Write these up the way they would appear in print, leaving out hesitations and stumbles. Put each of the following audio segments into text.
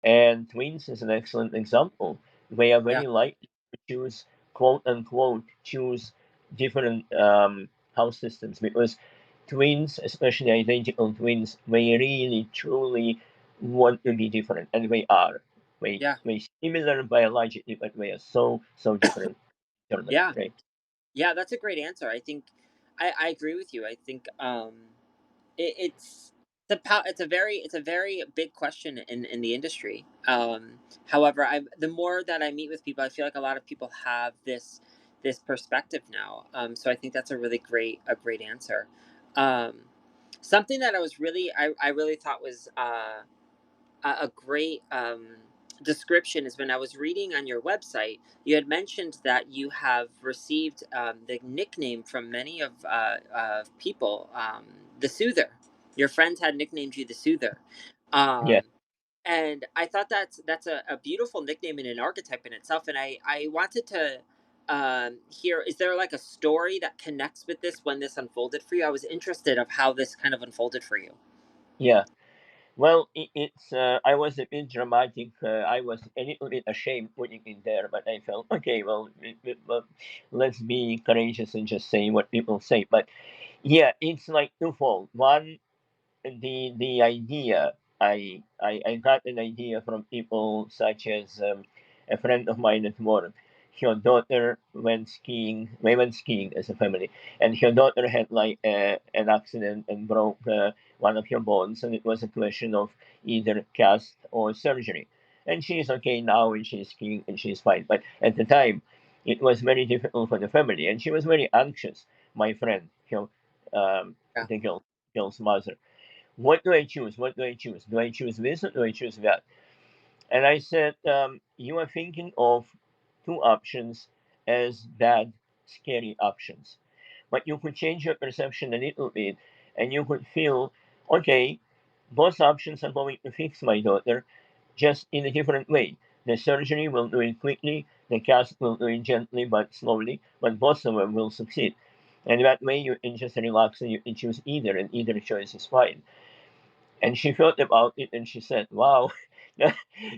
And twins is an excellent example. They are Yeah. very likely to choose, quote unquote, choose different house systems because twins, especially identical twins, they really truly want to be different, and they are. Yeah. They similar biologically, but they are so different internally, Yeah. right? Yeah. That's a great answer. I think I agree with you. I think it's it's a very big question in the industry. However, the more that I meet with people, I feel like a lot of people have this perspective now. So I think that's a great answer. Um, Something that I really thought was a great description is when I was reading on your website, you had mentioned that you have received the nickname from many of people, the Soother. Your friends had nicknamed you the Soother. Yeah. Um, and I thought that's a beautiful nickname and an archetype in itself. And I wanted to hear, is there like a story that connects with this when this unfolded for you? I was interested of how this kind of unfolded for you. Yeah. Well, it's I was a bit dramatic. I was a little bit ashamed putting it there, but I felt okay. Well, well, let's be courageous and just say what people say. But yeah, it's like twofold. One, the idea. I got an idea from people such as a friend of mine at work. Her daughter went skiing. We went skiing as a family, and her daughter had like an accident and broke one of her bones, and it was a question of either cast or surgery. And she's okay now, and she's skiing, and she's fine. But at the time, it was very difficult for the family, and she was very anxious. My friend, Yeah. the girl's mother. What do I choose? What do I choose? Do I choose this or do I choose that? And I said, you are thinking of two options as bad, scary options. But you could change your perception a little bit and you could feel, okay, both options are going to fix my daughter just in a different way. The surgery will do it quickly, the cast will do it gently but slowly, but both of them will succeed. And that way you can just relax and you can choose either, and either choice is fine. And she thought about it and she said, wow,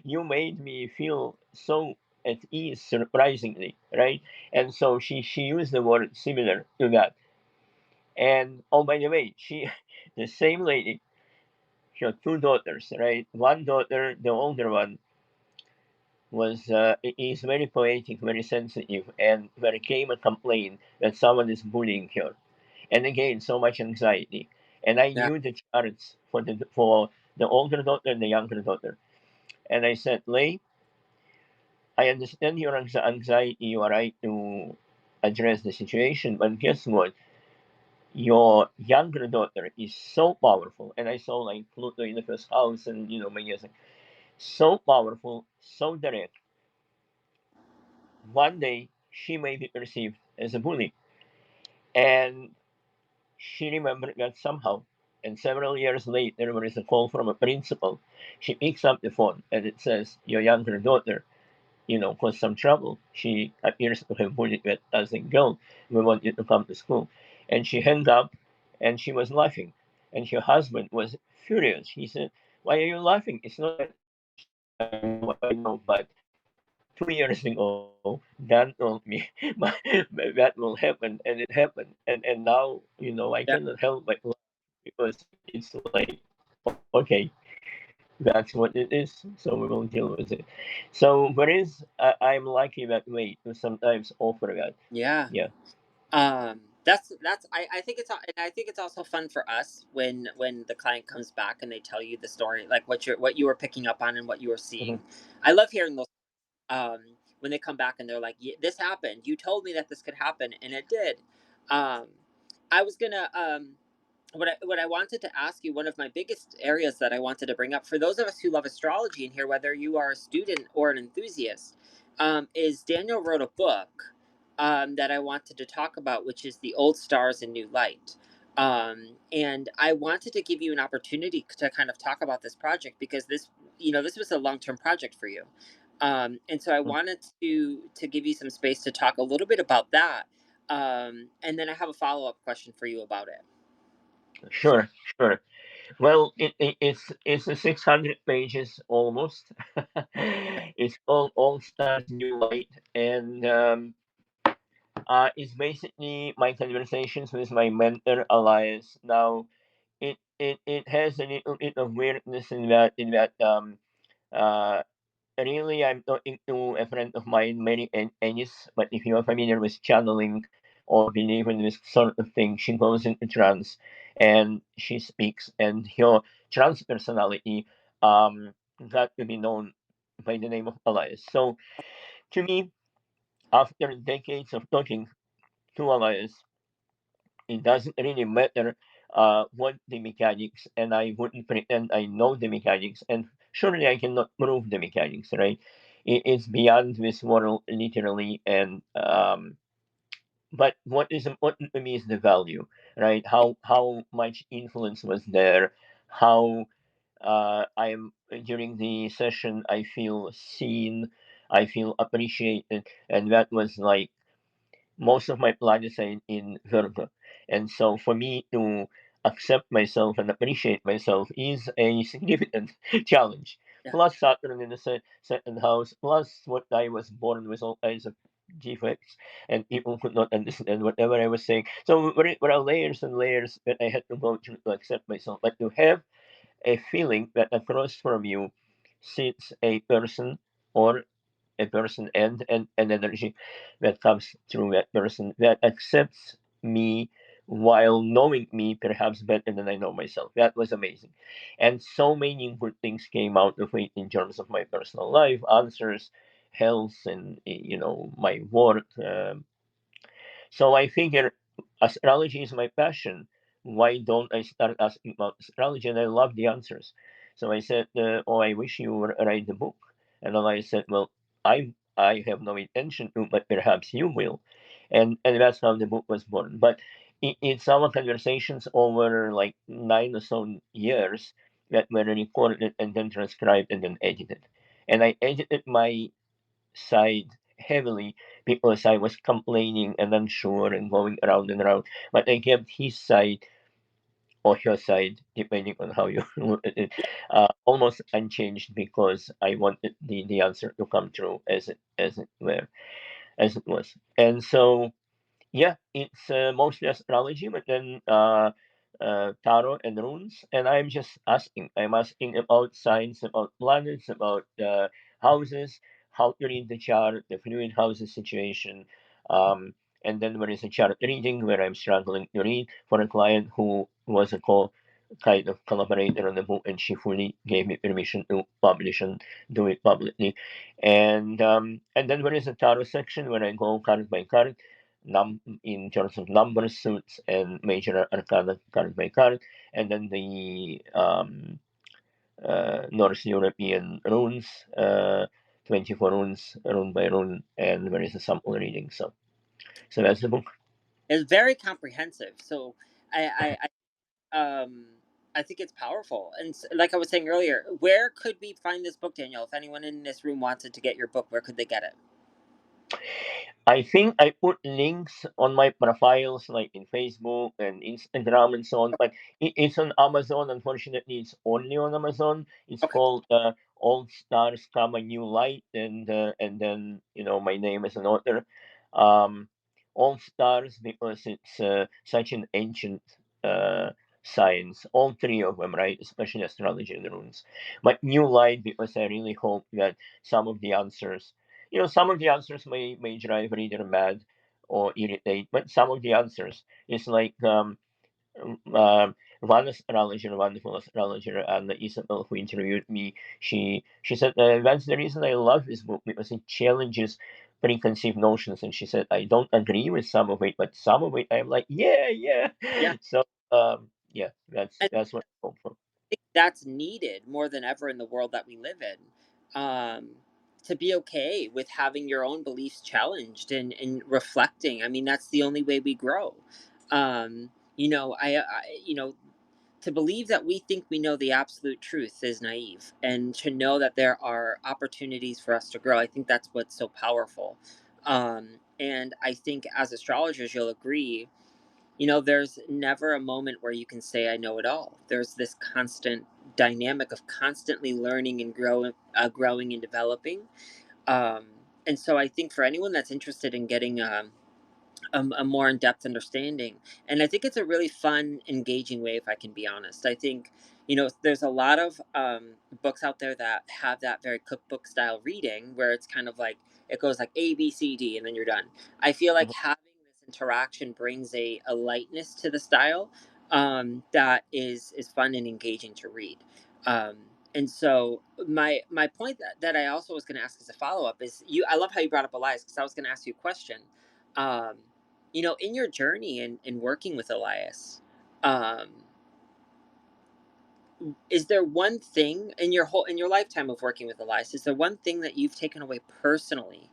you made me feel so at ease, surprisingly, right? And so she used the word similar to that. And oh, by the way, she, the same lady, she had two daughters, right? One daughter, the older one, was is very poetic, very sensitive, and there came a complaint that someone is bullying her. And again, so much anxiety. And I Yeah. knew the charts for the older daughter and the younger daughter. And I said, Lay, I understand your anxiety. You are right to address the situation, but guess what? Your younger daughter is so powerful, and I saw like Pluto in the first house, and my years so powerful, so direct. One day she may be perceived as a bully, and she remembered that somehow. And several years later, there is a call from a principal. She picks up the phone, and it says, "Your younger daughter, caused some trouble. She appears to have bullied you as a girl. We want you to come to school." And she hung up, and she was laughing. And her husband was furious. He said, "Why are you laughing? It's not that I know, but 2 years ago, Dan told me that will happen, and it happened. And now, I Yeah. cannot help but laugh because it's like, okay, that's what it is. So we will deal with it. So there is, I'm lucky that way to sometimes offer that. Yeah. Yeah. That's I think and I think it's also fun for us when the client comes back and they tell you the story, like what you were picking up on and what you were Mhm. seeing. I love hearing those when they come back and they're like, this happened, you told me that this could happen and it did. um I was gonna what I wanted to ask you, one of my biggest areas that I wanted to bring up for those of us who love astrology in here, whether you are a student or an enthusiast, is Daniel wrote a book that I wanted to talk about, which is The Old Stars and New Light. And I wanted to give you an opportunity to kind of talk about this project because this was a long term project for you. And so I wanted to give you some space to talk a little bit about that. And then I have a follow up question for you about it. Sure, sure. Well, it's a 600 pages almost. It's called All Stars New Light, and it's basically my conversations with my mentor Elias. Now, it has a little bit of weirdness in that uh really, I'm talking to a friend of mine, Mary Ennis, but if you are familiar with channeling or believe in this sort of thing, she goes into trance and she speaks, and her trance personality got to be known by the name of Elias. So, to me, after decades of talking to Elias, it doesn't really matter what the mechanics, and I wouldn't pretend I know the mechanics, and surely I cannot prove the mechanics, right? It's beyond this world, literally, and but what is important to me is the value, right? How much influence was there? How I am during the session, I feel seen, I feel appreciated, and that was like most of my planets are in Virgo. And so for me to accept myself and appreciate myself is a significant challenge. Yeah. Plus Saturn in the second house, plus what I was born with all kinds of defects, and people could not understand whatever I was saying. So there are layers and layers that I had to go through to accept myself. But to have a feeling that across from you sits a person or a person and an energy that comes through that person that accepts me while knowing me perhaps better than I know myself. That was amazing. And so many good things came out of it in terms of my personal life, answers, health, and my work. So I figure astrology is my passion. Why don't I start asking about astrology? And I love the answers. So I said, "Oh, I wish you would write the book." And then I said, "Well, I have no intention to, but perhaps you will." And that's how the book was born. But it's our conversations over like 9 or so years that were recorded and then transcribed and then edited. And I edited my side heavily because I was complaining and unsure and going around and around. But I kept his side or her side, depending on how you look at it, almost unchanged because I wanted the answer to come true as it was. And so yeah, it's mostly astrology, but then tarot and runes. And I'm just asking. I'm asking about signs, about planets, about houses, how to read the chart, the fluid houses situation. And then there is a chart reading where I'm struggling to read for a client who was a kind of collaborator on the book, and she fully gave me permission to publish and do it publicly. And then there is a tarot section where I go card by card in terms of number suits and major arcana card by card, and then the North European runes, 24 runes, rune by rune, and there is a sample reading. So that's the book. It's very comprehensive. So um I think it's powerful. And like I was saying earlier, where could we find this book, Daniel? If anyone in this room wanted to get your book, where could they get it? I think I put links on my profiles, like in Facebook and Instagram and so on. But it's on Amazon. Unfortunately, it's only on Amazon. It's Okay. called "All Stars Come a New Light," and then my name as an author. Um, All Stars because it's such an ancient uh, science. All three of them, right? Especially astrology and the runes. But New Light because I really hope that some of the answers some of the answers may drive reader mad or irritate, but some of the answers is like one astrologer, wonderful astrologer, and Isabel, who interviewed me, she said that's the reason I love this book because it challenges preconceived notions, and she said I don't agree with some of it, but some of it I'm like yeah. Yeah. So yeah, that's what I hope for. Think that's needed more than ever in the world that we live in. To be okay with having your own beliefs challenged and reflecting. I mean, that's the only way we grow. To believe that we think we know the absolute truth is naive, and to know that there are opportunities for us to grow, I think that's what's so powerful. And I think as astrologers, you'll agree, there's never a moment where you can say I know it all. There's this constant dynamic of constantly learning and growing and developing. Um, and so I think for anyone that's interested in getting a more in-depth understanding, and I think it's a really fun, engaging way, if I can be honest. I think there's a lot of books out there that have that very cookbook style reading where it's kind of like it goes like A B C D and then you're done. I feel like Mhm. having this interaction brings a lightness to the style that is fun and engaging to read. um, and so my point that I also was going to ask as a follow-up is, I love how you brought up Elias, because I was going to ask you a question. um, in your journey in working with Elias, um, is there one thing in your lifetime of working with Elias? Is there one thing that you've taken away personally,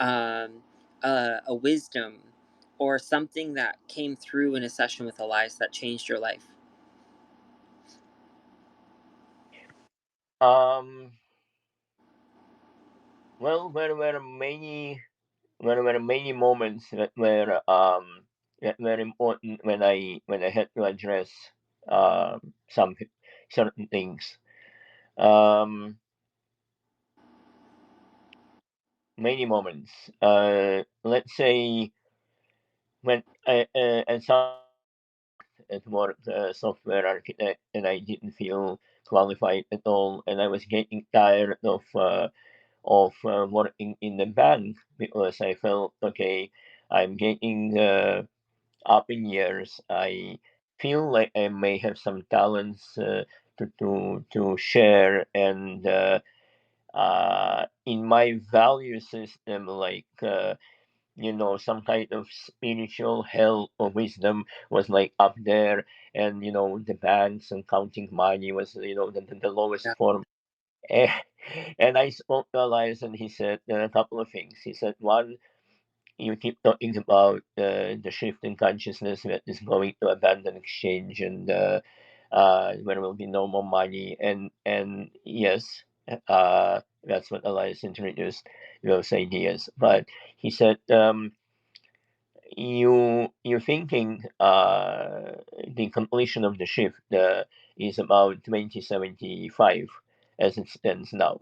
um, a wisdom, or something that came through in a session with Elias that changed your life? Um, well, there were many moments that were important when I had to address some certain things. Um, Many moments. Let's say when I at some at work software architect, and I didn't feel qualified at all, and I was getting tired of working in the bank because I felt, okay, I'm getting up in years. I feel like I may have some talents to share, and in my value system, like some kind of spiritual health or wisdom was like up there, and the banks and counting money was the lowest Yeah, form. and, and I spoke to Elias, and he said a couple of things. He said, one, you keep talking about the shift in consciousness that is going to abandon exchange, and there will be no more money. And yes, that's what Elias introduced, those ideas. But he said, you're thinking the completion of the shift is about 2075 as it stands now,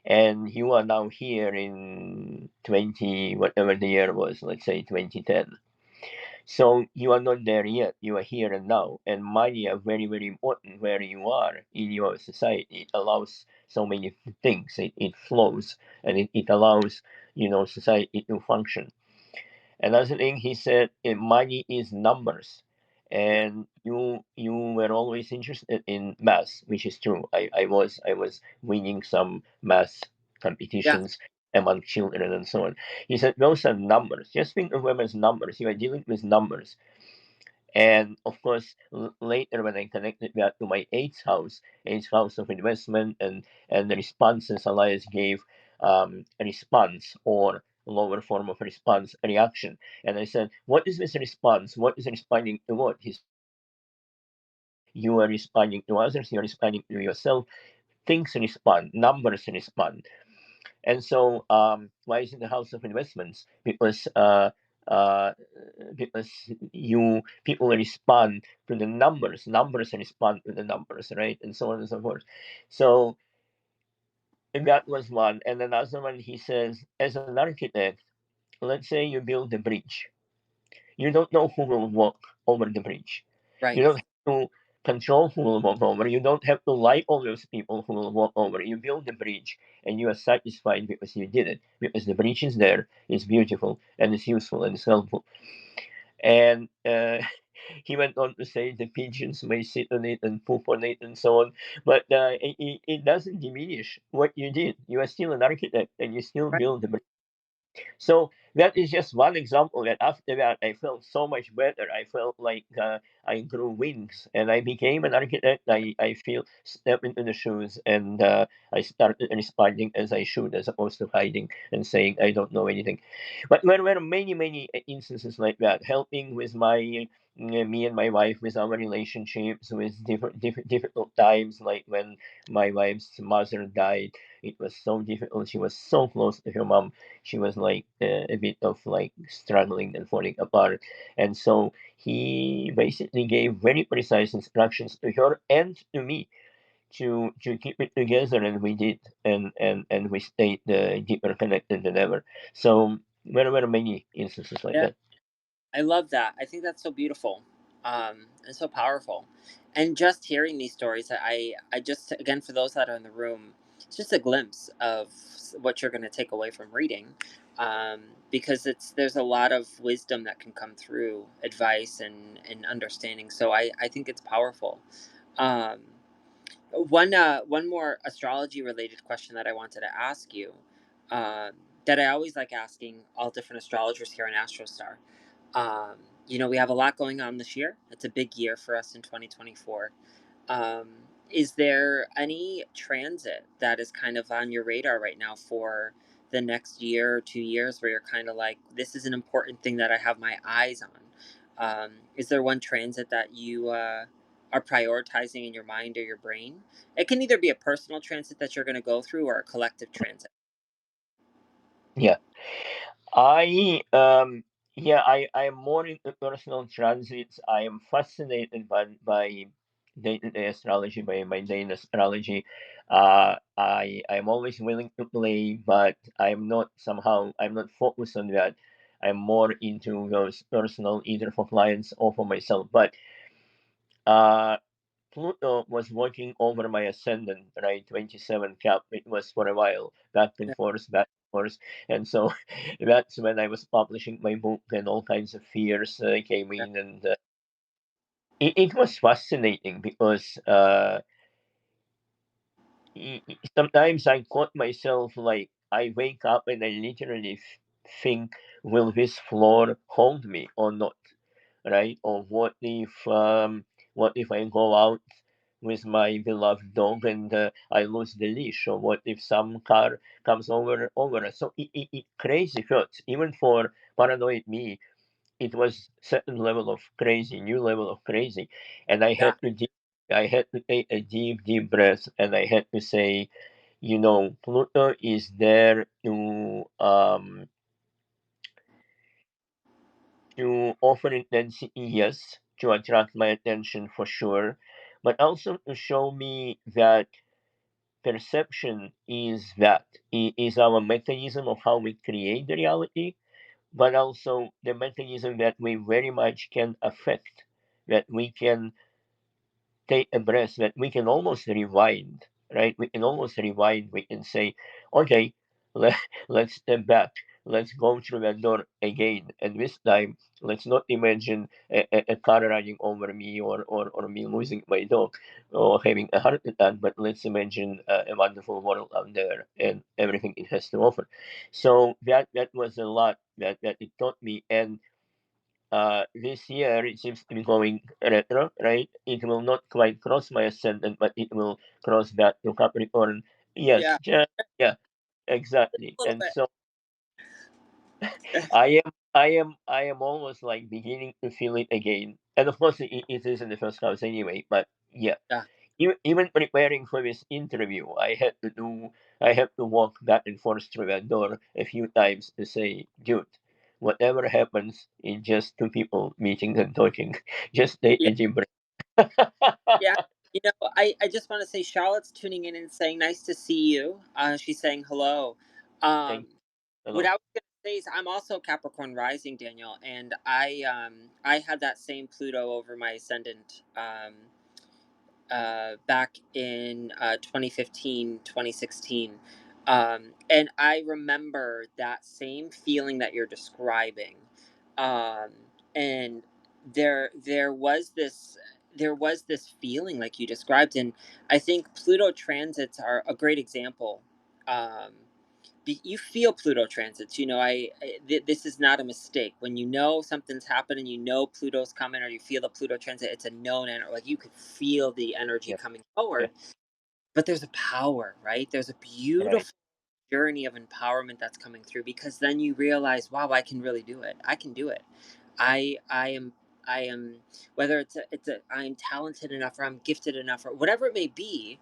and you are now here in 20 whatever the year was, let's say 2010. So you are not there yet, you are here and now, and money are very, very important where you are in your society. It allows so many things. It flows, and it allows society to function. Another thing he said, money is numbers, yeah, and you were always interested in math, which is true. I was winning some math yeah, competitions among children and so on. He said those are numbers. Just think of them as numbers. You are dealing with numbers. And of course, later when I connected that to my eighth house of investment, and the responses Elias gave, a response or lower form of response, reaction. And I said, what is this response? What is responding to what? You are responding to others, you are responding to yourself. Things respond, numbers respond. And so, why is it the house of investments? Uh, because you people respond to the numbers respond to the numbers, right? And so on and so forth. So that was one. And another one, he says, as an architect, let's say you build a bridge. You don't know who will walk over the bridge. right, You don't have to control who will walk over. You don't have to like all those people who will walk over. You build the bridge, and you are satisfied because you did it. Because the bridge is there, it's beautiful, and it's useful, and it's helpful. And he went on to say the pigeons may sit on it and poop on it and so on. But it doesn't diminish what you did. You are still an architect, and you still right, build the bridge. So that is just one example that after that I felt so much better. I felt like I grew wings, and I became an architect. I feel step into the shoes, and I started responding as I should, as opposed to hiding and saying I don't know anything. But there were many, many instances like that, helping with my me and my wife with our relationships, with different difficult times, like when my wife's mother died. It was so difficult. She was so close to her mom. She was like a bit of like struggling and falling apart. And so he basically gave very precise instructions to her and to me to keep it together, and we did, and we stayed deeper connected than ever. So there were many instances like Yeah. that. I love that. I think that's so beautiful, and so powerful. And just hearing these stories, I just, again, for those that are in the room, it's just a glimpse of what you're going to take away from reading, because there's a lot of wisdom that can come through advice and understanding. So I think it's powerful. Um, one more astrology related question that I wanted to ask you, um, that I always like asking all different astrologers here in AstroStar. Um, we have a lot going on this year. It's a big year for us in 2024. Um, is there any transit that is kind of on your radar right now for the next year or 2 years where you're kind of like, this is an important thing that I have my eyes on? Is there one transit that you are prioritizing in your mind or your brain? It can either be a personal transit that you're going to go through or a collective transit. Yeah. I am more into personal transits. I am fascinated by day-to-day astrology, by my daily astrology. I'm always willing to play, but I'm not focused on that. I'm more into those personal, either for clients or for myself. But uh, Pluto was working over my ascendant, right? 27 cap. It was for a while, back and Yeah. forth, back and forth. And so that's when I was publishing my book, and all kinds of fears came Yeah. in. And it was fascinating because sometimes I caught myself like I wake up and I literally think, will this floor hold me or not? Right? Or what if I go out with my beloved dog and I lose the leash? Or what if some car comes over us? So it crazy thoughts. Even for paranoid me, it was certain level of crazy, new level of crazy, and Yeah. I had to take a deep breath, and I had to say, Pluto is there to offer intensity, yes, to attract my attention for sure, but also to show me that perception is our mechanism of how we create the reality, but also the mechanism that we very much can affect, that we can take a breath, that we can almost rewind, right? We can almost rewind. We can say, okay, let, let's step back. Let's go through that door again. And this time, let's not imagine a car running over me, or me losing my dog or having a heart attack, but let's imagine a wonderful world out there and everything it has to offer. So that was a lot that it taught me. And this year it seems to be going retro, right? It will not quite cross my ascendant, but it will cross back to Capricorn. Yes, Yeah. yeah, exactly. A little And bit. so I am almost like beginning to feel it again. And of course, it is in the first house anyway. But yeah, Yeah. even preparing for this interview, I had to walk back and forth through that door a few times to say, dude, whatever happens, it's just two people meeting and talking. Just take Yeah. a deep breath. Yeah. I just want to say Charlotte's tuning in and saying nice to see you. She's saying hello. Thank Um, you. what Hello. I was gonna say is I'm also Capricorn rising, Daniel, and I had that same Pluto over my ascendant back in 2015, 2016. And I remember that same feeling that you're describing. Um, and there was this feeling like you described, and I think Pluto transits are a great example. Um, you feel Pluto transits. This is not a mistake. When you know something's happening, you know Pluto's coming, or you feel the Pluto transit. It's a known energy. Like you could feel the energy Yeah, coming yeah, forward. But there's a power, right? There's a right. beautiful journey of empowerment that's coming through because then you realize, wow, I can really do it. I can do it. I am. I am, whether I'm talented enough or I'm gifted enough or whatever it may be,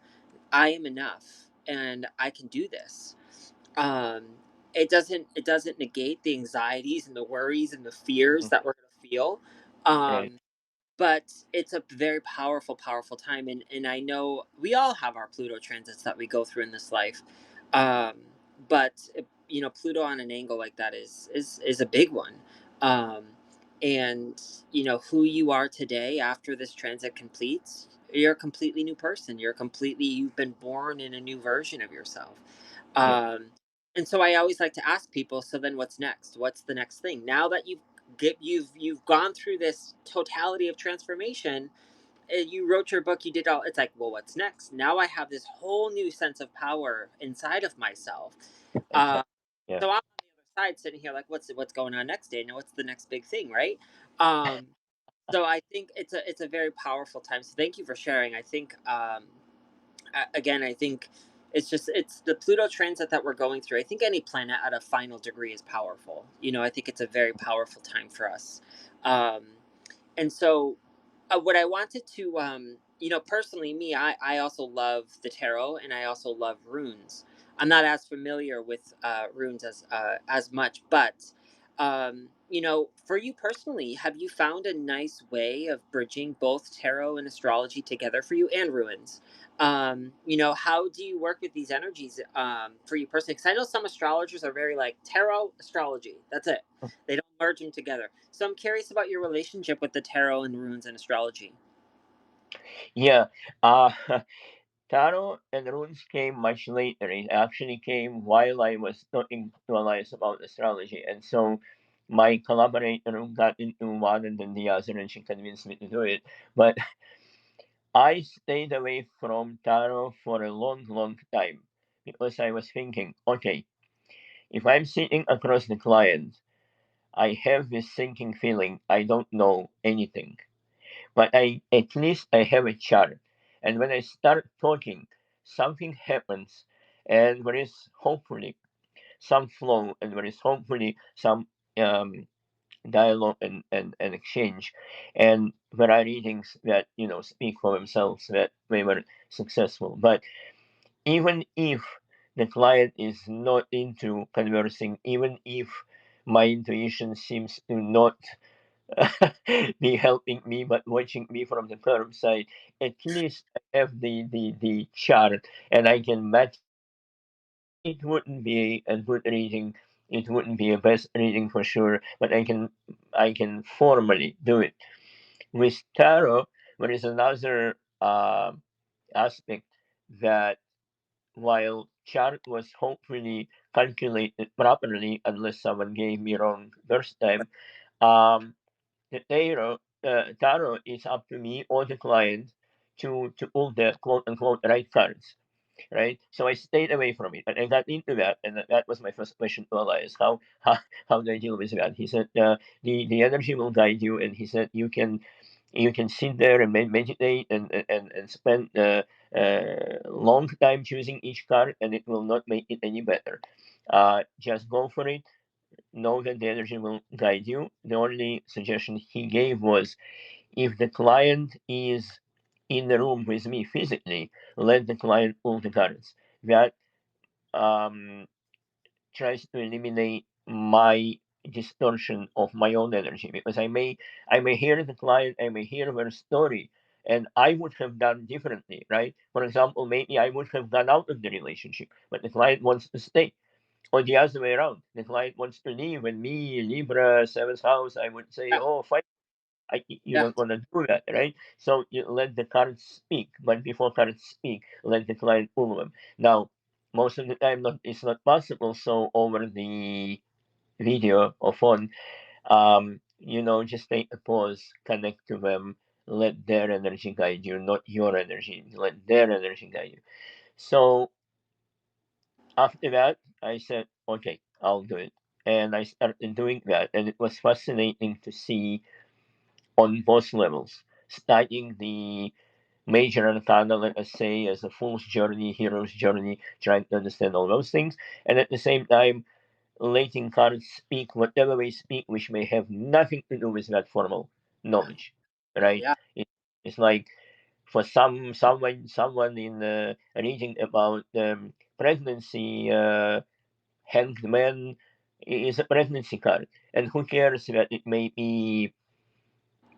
I am enough and I can do this. Um, it doesn't negate the anxieties and the worries and the fears Mhm. that we're gonna feel. Right. Um, but it's a very powerful time, and I know we all have our Pluto transits that we go through in this life. um but Pluto on an angle like that is a big one. um and who you are today after this transit completes, you're a completely new person. You've been born in a new version of yourself. Yeah. um and so I always like to ask people, so then what's next? What's the next thing now that you've gone through this totality of transformation? You wrote your book, you did all. It's like, well, what's next? Now I have this whole new sense of power inside of myself. uh Exactly. Yeah. so I'm on the other side sitting here like, what's going on next, Daniel? What's the next big thing, right? um so I think it's a very powerful time, so thank you for sharing. I think again, I think it's the Pluto transit that we're going through. I think any planet at a final degree is powerful. I think it's a very powerful time for us. um and so what I wanted to personally, me, I also love the tarot, and I also love runes. I'm not as familiar with runes as much, but for you personally, have you found a nice way of bridging both tarot and astrology together for you, and runes? How do you work with these energies for you personally? Because I know some astrologers are very like tarot, astrology, that's it. They don't merge them together. So I'm curious about your relationship with the tarot and runes and astrology. Yeah. Uh, Taro and runes came much later. It actually came while I was starting to realize about astrology. And so my collaborator got into one and then the other, and she convinced me to do it. But I stayed away from Taro for a long, long time because I was thinking, okay, if I'm sitting across the client, I have this sinking feeling I don't know anything, but I at least I have a chart. And when I start talking, something happens, and there is hopefully some flow, and there is hopefully some um, dialogue and exchange. And there are readings that speak for themselves that they were successful. But even if the client is not into conversing, even if my intuition seems to not be helping me, but watching me from the firm side, at least I have the chart and I can match. It wouldn't be a good reading. It wouldn't be a best reading for sure, but I can formally do it. With tarot, there is another aspect that while chart was hopefully calculated properly, unless someone gave me wrong first time, um, the tarot is up to me or the client to pull the quote unquote right cards, right? So I stayed away from it, and I got into that, and that was my first question to Elias: how do I deal with that? He said the energy will guide you, and he said you can sit there and meditate and spend long time choosing each card, and it will not make it any better. Just go for it. Know that the energy will guide you. The only suggestion he gave was if the client is in the room with me physically, let the client pull the cards. That um, tries to eliminate my distortion of my own energy because I may hear the client, I may hear their story, and I would have done differently, right? For example, maybe I would have gone out of the relationship, but the client wants to stay. Or the other way around, the client wants to leave, and me, Libra, seventh house, I would say, Yeah, oh, fine. You yeah, don't want to do that, right? So you let the cards speak, but before cards speak, let the client pull them. Now, most of the time, it's not possible. So over the video or phone, just take a pause, connect to them, let their energy guide you, not your energy. Let their energy guide you. So after that, I said, okay, I'll do it, and I started doing that, and it was fascinating to see on both levels, studying the major arcana, let us say, as a fool's journey, hero's journey, trying to understand all those things, and at the same time, letting cards speak whatever they speak, which may have nothing to do with that formal. knowledge, right? Yeah. It, it's like for someone in reading about pregnancy, hanged man is a pregnancy card, and who cares that it may be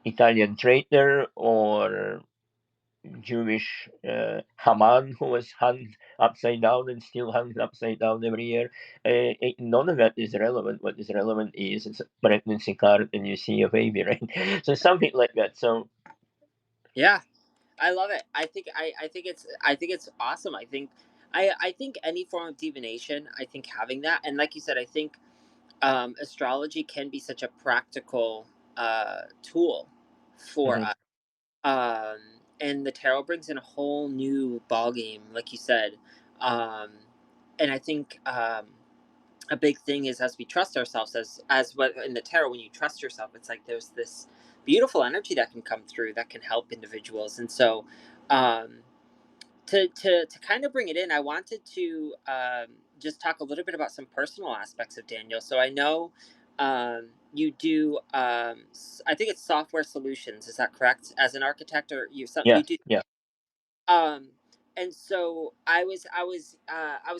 Italian traitor or Jewish Haman who was hung upside down and still hung upside down every year. None of that is relevant. What is relevant is it's a pregnancy card and you see a baby, right? So something like that. So Yeah. I love it. I think it's awesome. I think any form of divination, I think having that, and like you said, I think astrology can be such a practical tool for mhm. us. And the tarot brings in a whole new ball game, like you said. Um, and I think a big thing is as we trust ourselves, as what in the tarot, when you trust yourself, it's like there's this beautiful energy that can come through that can help individuals. And so, um, to kind of bring it in, I wanted to just talk a little bit about some personal aspects of Daniel. So I know you do. I think it's software solutions. Is that correct? As an architect, or you Yes, do. yeah. Um, and so I was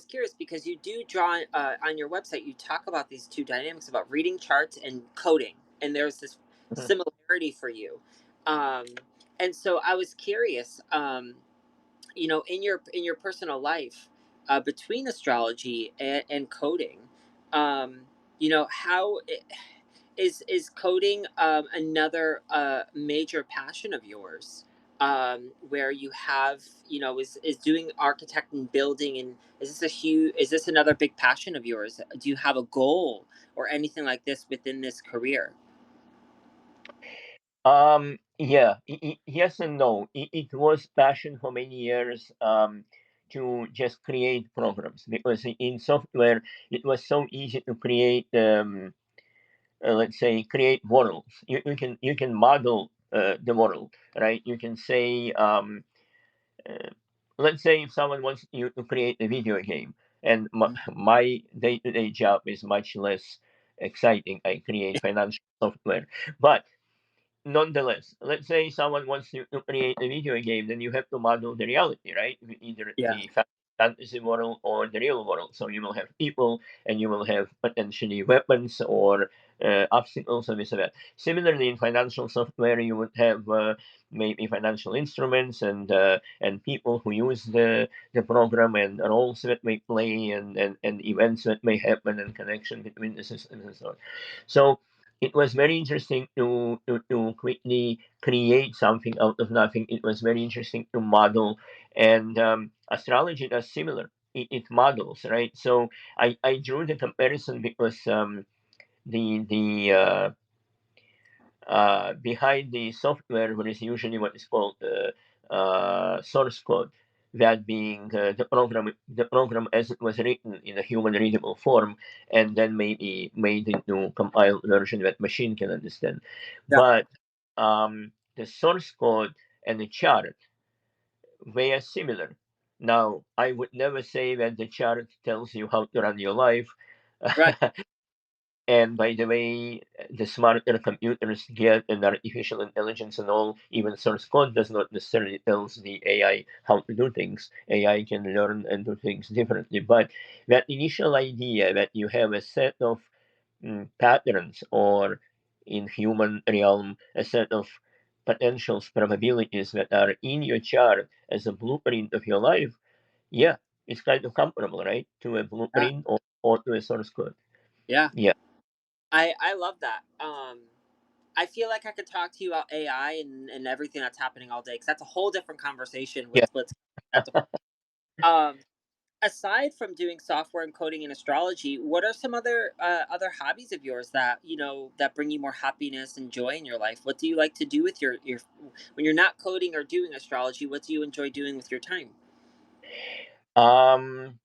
curious because you do draw on your website. You talk about these two dynamics about reading charts and coding, and there's this Mhm. similarity for you. Um, and so I was curious. In your personal life, between astrology and coding, um, how is coding another major passion of yours, where you have, is doing architect and building, and is this another big passion of yours? Do you have a goal or anything like this within this career? Yeah, yes and no. It was passion for many years to just create programs because in software it was so easy to create, let's say, create models. You can model the model, right? You can say, uh, let's say if someone wants you to create a video game, and my day-to-day job is much less exciting. I create financial software, but nonetheless, let's say someone wants to create a video game, then you have to model the reality, right? Either Yeah. the fantasy world or the real world. So you will have people and you will have potentially weapons or obstacles and this and that. Similarly, in financial software, you would have maybe financial instruments and people who use the program and roles that may play and events that may happen and connection between the systems and so on. So it was very interesting to quickly create something out of nothing. It was very interesting to model, and astrology does similar. It models, right? So I drew the comparison because the behind the software there is usually what is called source code, that being the program as it was written in a human readable form, and then maybe made into compiled version that machine can understand. Yeah. But the source code and the chart, they are similar. Now, I would never say that the chart tells you how to run your life. Right. And by the way, the smarter computers get and artificial intelligence and all, even source code does not necessarily tells the AI how to do things. AI can learn and do things differently. But that initial idea that you have a set of patterns, or in human realm, a set of potentials, probabilities that are in your chart as a blueprint of your life, yeah, it's kind of comparable, right? To a Yeah. blueprint or to a source code. Yeah. Yeah. I love that. I feel like I could talk to you about AI and everything that's happening all day, because that's a whole different conversation with Yeah. what's at the aside from doing software and coding and astrology. What are some other hobbies of yours that that bring you more happiness and joy in your life? What do you like to do with your when you're not coding or doing astrology? What do you enjoy doing with your time? Um,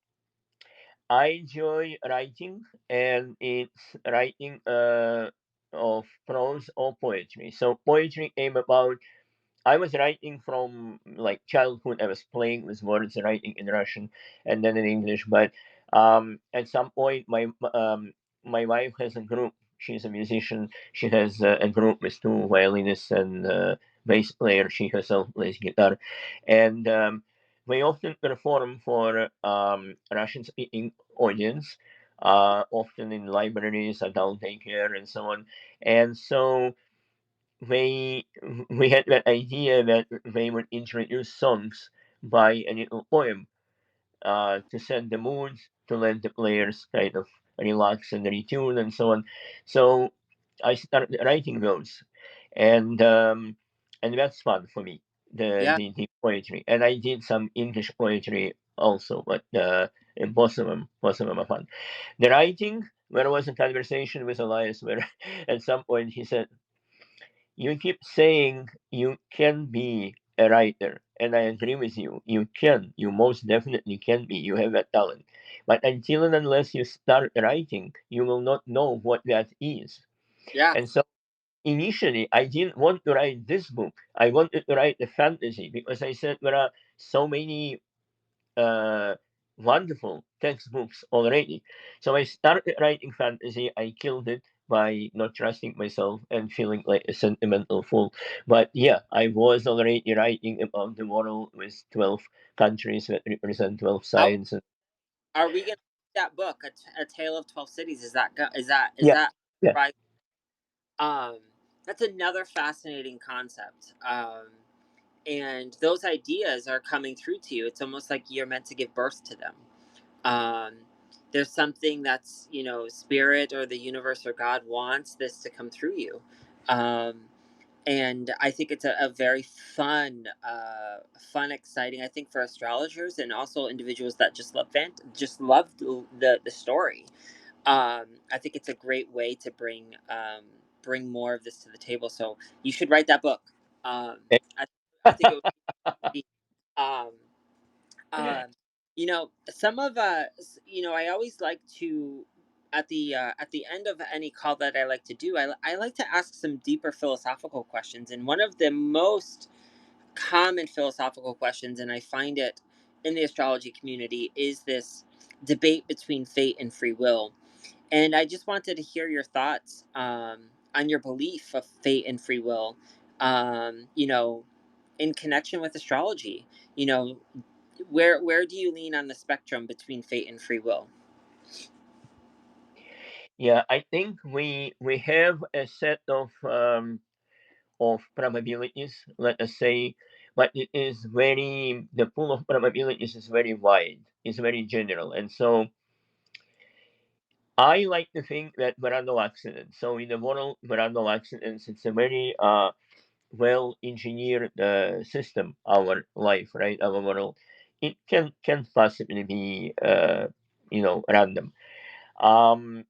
I enjoy writing, and it's writing of prose or poetry. So poetry came about. I was writing from like childhood. I was playing with words, writing in Russian and then in English. But at some point, my wife has a group She's a musician. She has a group with two violinists and bass player. She herself plays guitar, and we often perform for Russian-speaking audience, often in libraries, adult daycare, and so on. And so we we had that idea that they would introduce songs by a little poem to set the mood, to let the players kind of relax and retune and so on. So I started writing those, and that's fun for me. Yeah. The poetry, and I did some English poetry also, but and both of them are fun. The writing, there was a conversation with Elias where at some point he said, "You keep saying you can be a writer, and I agree with you. You can. You most definitely can be. You have that talent. But until and unless you start writing, you will not know what that is." Yeah. And so initially, I didn't want to write this book. I wanted to write a fantasy because I said there are so many uh, wonderful textbooks already. So I started writing fantasy. I killed it by not trusting myself and feeling like a sentimental fool. But yeah, I was already writing about the world with 12 countries that represent 12 How signs. And are we gonna that book, A Tale of 12 Cities? Is that is yeah, that yeah, right? Um, that's another fascinating concept. And those ideas are coming through to you. It's almost like you're meant to give birth to them. Um, there's something that's, spirit or the universe or God wants this to come through you. Um, and I think it's a very fun, exciting. I think for astrologers and also individuals that just just love the story. I think it's a great way to bring more of this to the table. So you should write that book. I, I think it would be um, some of I always like to at the end of any call that I like to do, I like to ask some deeper philosophical questions, and one of the most common philosophical questions, and I find it in the astrology community, is this debate between fate and free will. And I just wanted to hear your thoughts on your belief of fate and free will, in connection with astrology. You know, where do you lean on the spectrum between fate and free will? yeah. I think we have a set of probabilities, let us say, but it is very the pool of probabilities is very wide, it's very general, and so I like to think that there are no accidents. So in the world, there are no accidents. It's a very well engineered system. Our life, right? Our world, it can possibly be random. Um,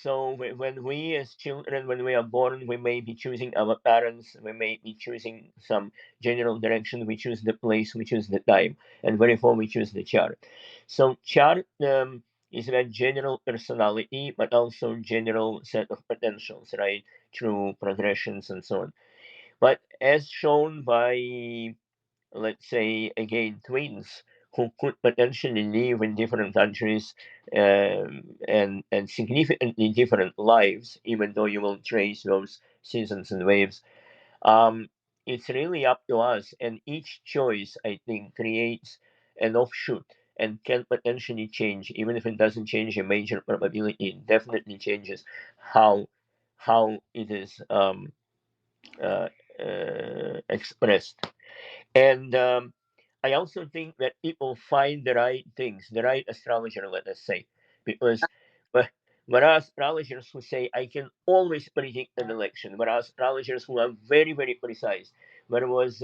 so when we as children, when we are born, we may be choosing our parents. We may be choosing some general direction. We choose the place. We choose the time, and therefore we choose the chart. So chart is that general personality, but also general set of potentials, right? Through progressions and so on. But as shown by, let's say, again, twins who could potentially live in different countries and significantly different lives, even though you will trace those seasons and waves. Um, it's really up to us, and each choice, I think, creates an offshoot and can potentially change, even if it doesn't change a major probability. It definitely changes how it is uh, expressed. And I also think that people find the right things, the right astrologer, let us say, because wh- there are astrologers who say, I can always predict an election. There are astrologers who are very, very precise. There was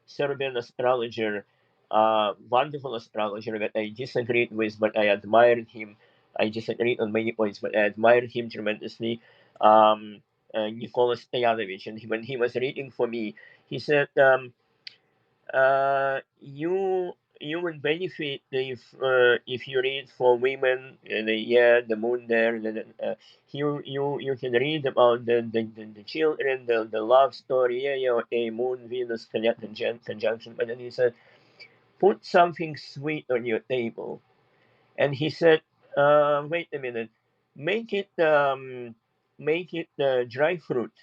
Serbian astrologer, wonderful astrologer that I disagreed with, but I admired him. I disagreed on many points, but I admired him tremendously. Um, Nicholas Stojanovic, and when he was reading for me, he said, you would benefit if you read for women, the moon there, you can read about the children, the love story, a moon Venus conjunction. But then he said, put something sweet on your table, and he said, wait a minute, make it make it dry fruit.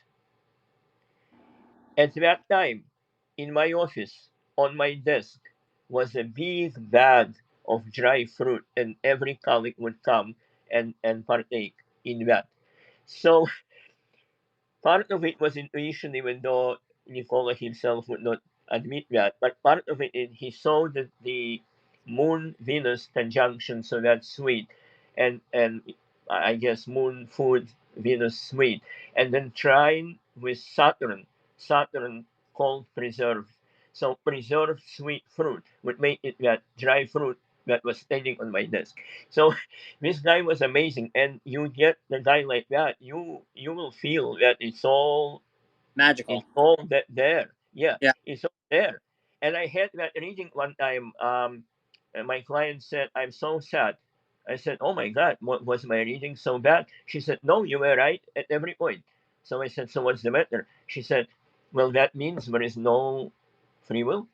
At that time, in my office, on my desk, was a big bag of dry fruit, and every colleague would come and partake in that. So part of it was intuition, even though Nicola himself would not admit that. But part of it is he saw that the Moon Venus conjunction, so that's sweet, and I guess Moon food Venus sweet, and then trying with Saturn called preserved. So preserved sweet fruit would make it that dry fruit that was standing on my desk. So this guy was amazing, and you get the guy like that, you will feel that it's Magical. all that there. Yeah, Yeah. it's all there. And I had that reading one time. And my client said, "I'm so sad." I said, "Oh my God, what was my reading so bad?" She said, "No, you were right at every point." So I said, "So what's the matter?" She said, "Well, that means there is no free will.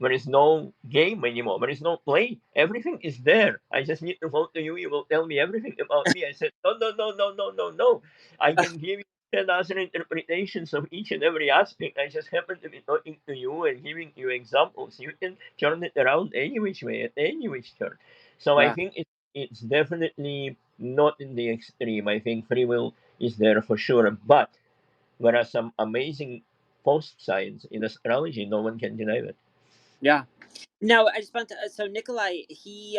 There is no game anymore. There is no play. Everything is there. I just need to vote to you. You will tell me everything about me." I said, "No, no, no, no, no, no, no. I can give you 10,000 interpretations of each and every aspect. I just happen to be talking to you and giving you examples. You can turn it around any which way, at any which turn." So I Wow. think it's definitely not in the extreme. I think free will is there for sure. But there are some amazing post science in astrology. No one can deny that. Yeah. No, I just want to. So Nikolai, he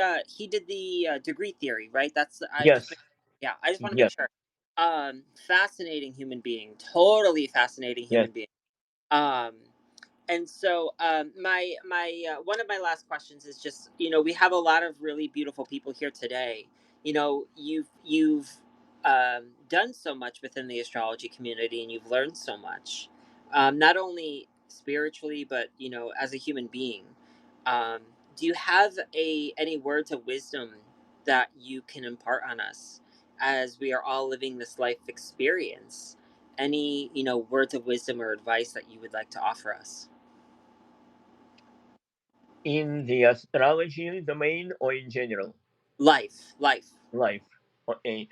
did the degree theory, right? That's I just Yes. yeah. I just want to make Yes, sure. Fascinating human being, totally fascinating yes. human being. Um, and so my one of my last questions is just, we have a lot of really beautiful people here today. You've done so much within the astrology community, and you've learned so much, not only spiritually but as a human being. um, do you have a any words of wisdom that you can impart on us as we are all living this life experience? Any words of wisdom or advice that you would like to offer us? In the astrology domain or in general Life. life. Okay.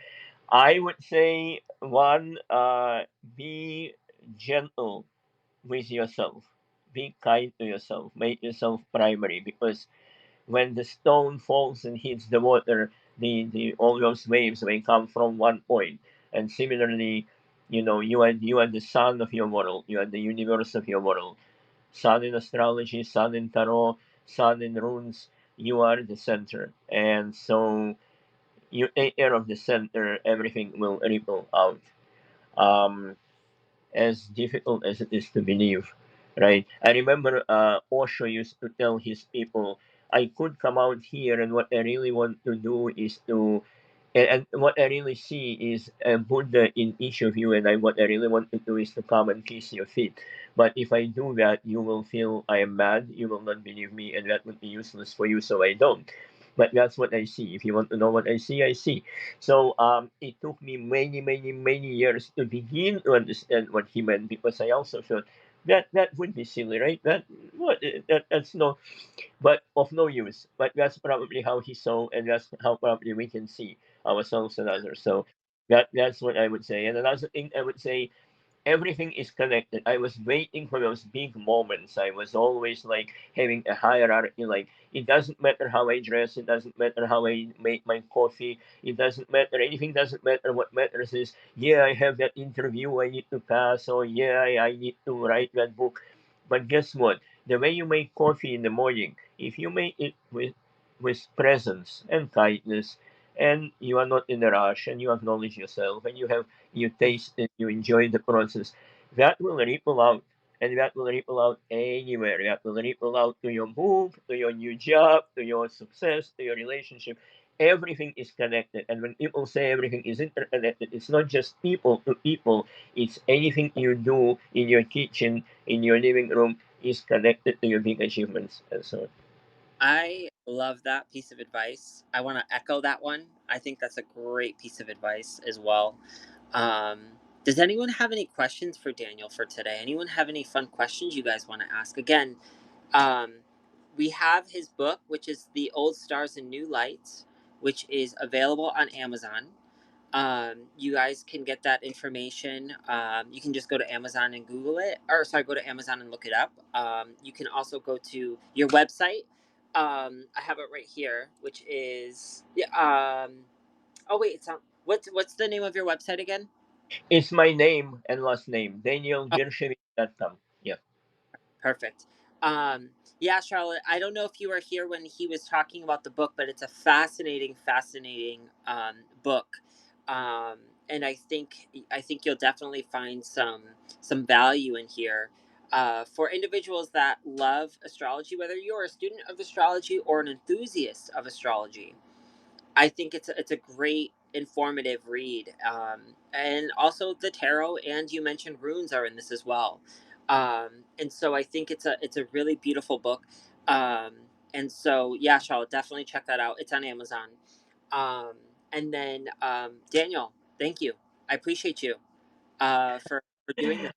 I would say one, be gentle with yourself. Be kind to yourself. Make yourself primary, because when the stone falls and hits the water, the all those waves may come from one point. And similarly, you are the sun of your world. You are the universe of your world. Sun in astrology, sun in tarot, sun in runes. You are the center, and so you take care of the center. Everything will ripple out. Um, as difficult as it is to believe, right? I remember Osho used to tell his people, "I could come out here, and what I really want to do is to, and what I really see is a Buddha in each of you, and what I really want to do is to come and kiss your feet. But if I do that, you will feel I am mad, you will not believe me, and that would be useless for you, so I don't." But that's what I see. If you want to know what I see, I see. So it took me many, many, many years to begin to understand what he meant, because I also thought that would be silly, right? That's no, but of no use. But that's probably how he saw, and that's how probably we can see ourselves and others. So that's what I would say. And another thing I would say, everything is connected. I was waiting for those big moments. I was always like having a hierarchy. Like, it doesn't matter how I dress. It doesn't matter how I make my coffee. It doesn't matter. Anything doesn't matter. What matters is, yeah, I have that interview I need to pass, or yeah, I need to write that book. But guess what? The way you make coffee in the morning, if you make it with presence and kindness, and you are not in a rush, and you acknowledge yourself, and you taste it, you enjoy the process, that will ripple out. And that will ripple out anywhere. That will ripple out to your move, to your new job, to your success, to your relationship. Everything is connected. And when people say everything is interconnected, it's not just people to people, it's anything you do in your kitchen, in your living room, is connected to your big achievements and so on. I love that piece of advice. I want to echo that one. I think that's a great piece of advice as well. Um, does anyone have any questions for Daniel for today? Anyone have any fun questions you guys want to ask? Again, um, we have his book, which is The Old Stars and New Lights, which is available on Amazon. You guys can get that information. You can just go to Amazon and Google it, or sorry, go to Amazon and look it up. You can also go to your website. I have it right here, which is yeah. Oh wait, it's not. What's the name of your website again? It's my name and last name, DanielGuirchovitch.com. Yeah. Perfect. Yeah, Charlotte, I don't know if you were here when he was talking about the book, but it's a fascinating, fascinating book. Um, and I think you'll definitely find some value in here for individuals that love astrology, whether you're a student of astrology or an enthusiast of astrology. I think it's a great informative read, and also the tarot and you mentioned runes are in this as well, and so I think it's a really beautiful book, um, and so yeah, Charlotte, definitely check that out. It's on Amazon, um, and then Daniel, thank you. I appreciate you for doing this.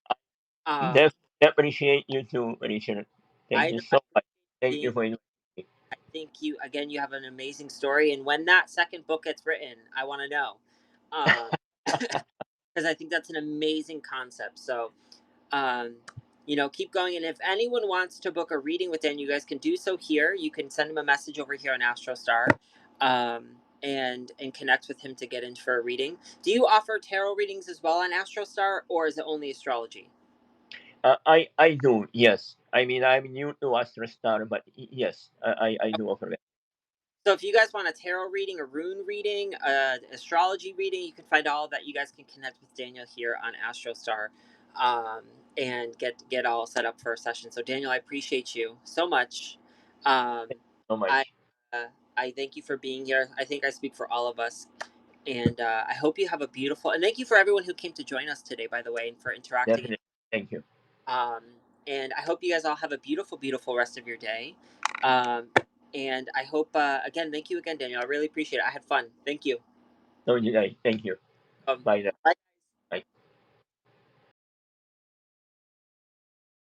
Um, Definitely appreciate you too, Richard. Thank I you know I so much. Thank being you for inviting me. I think you again. You have an amazing story, and when that second book gets written, I want to know, because I think that's an amazing concept. So, um, keep going. And if anyone wants to book a reading with Dan, you guys can do so here. You can send him a message over here on AstroStar, and connect with him to get in for a reading. Do you offer tarot readings as well on AstroStar, or is it only astrology? I do, yes. I mean, I'm new to AstroStar, but yes, I do offer that. So if you guys want a tarot reading, a rune reading, astrology reading, you can find all of that. You guys can connect with Daniel here on AstroStar, um, and get all set up for a session. So Daniel, I appreciate you so much. Um, So I much. uh, I thank you for being here. I think I speak for all of us, and I hope you have a beautiful. And thank you for everyone who came to join us today, by the way, and for interacting. Definitely. Thank you. Um, and I hope you guys all have a beautiful, beautiful rest of your day. Um, and I hope, again, thank you again, Daniel. I really appreciate it. I had fun. Thank you. So did I. Thank you. Um, Bye now. bye.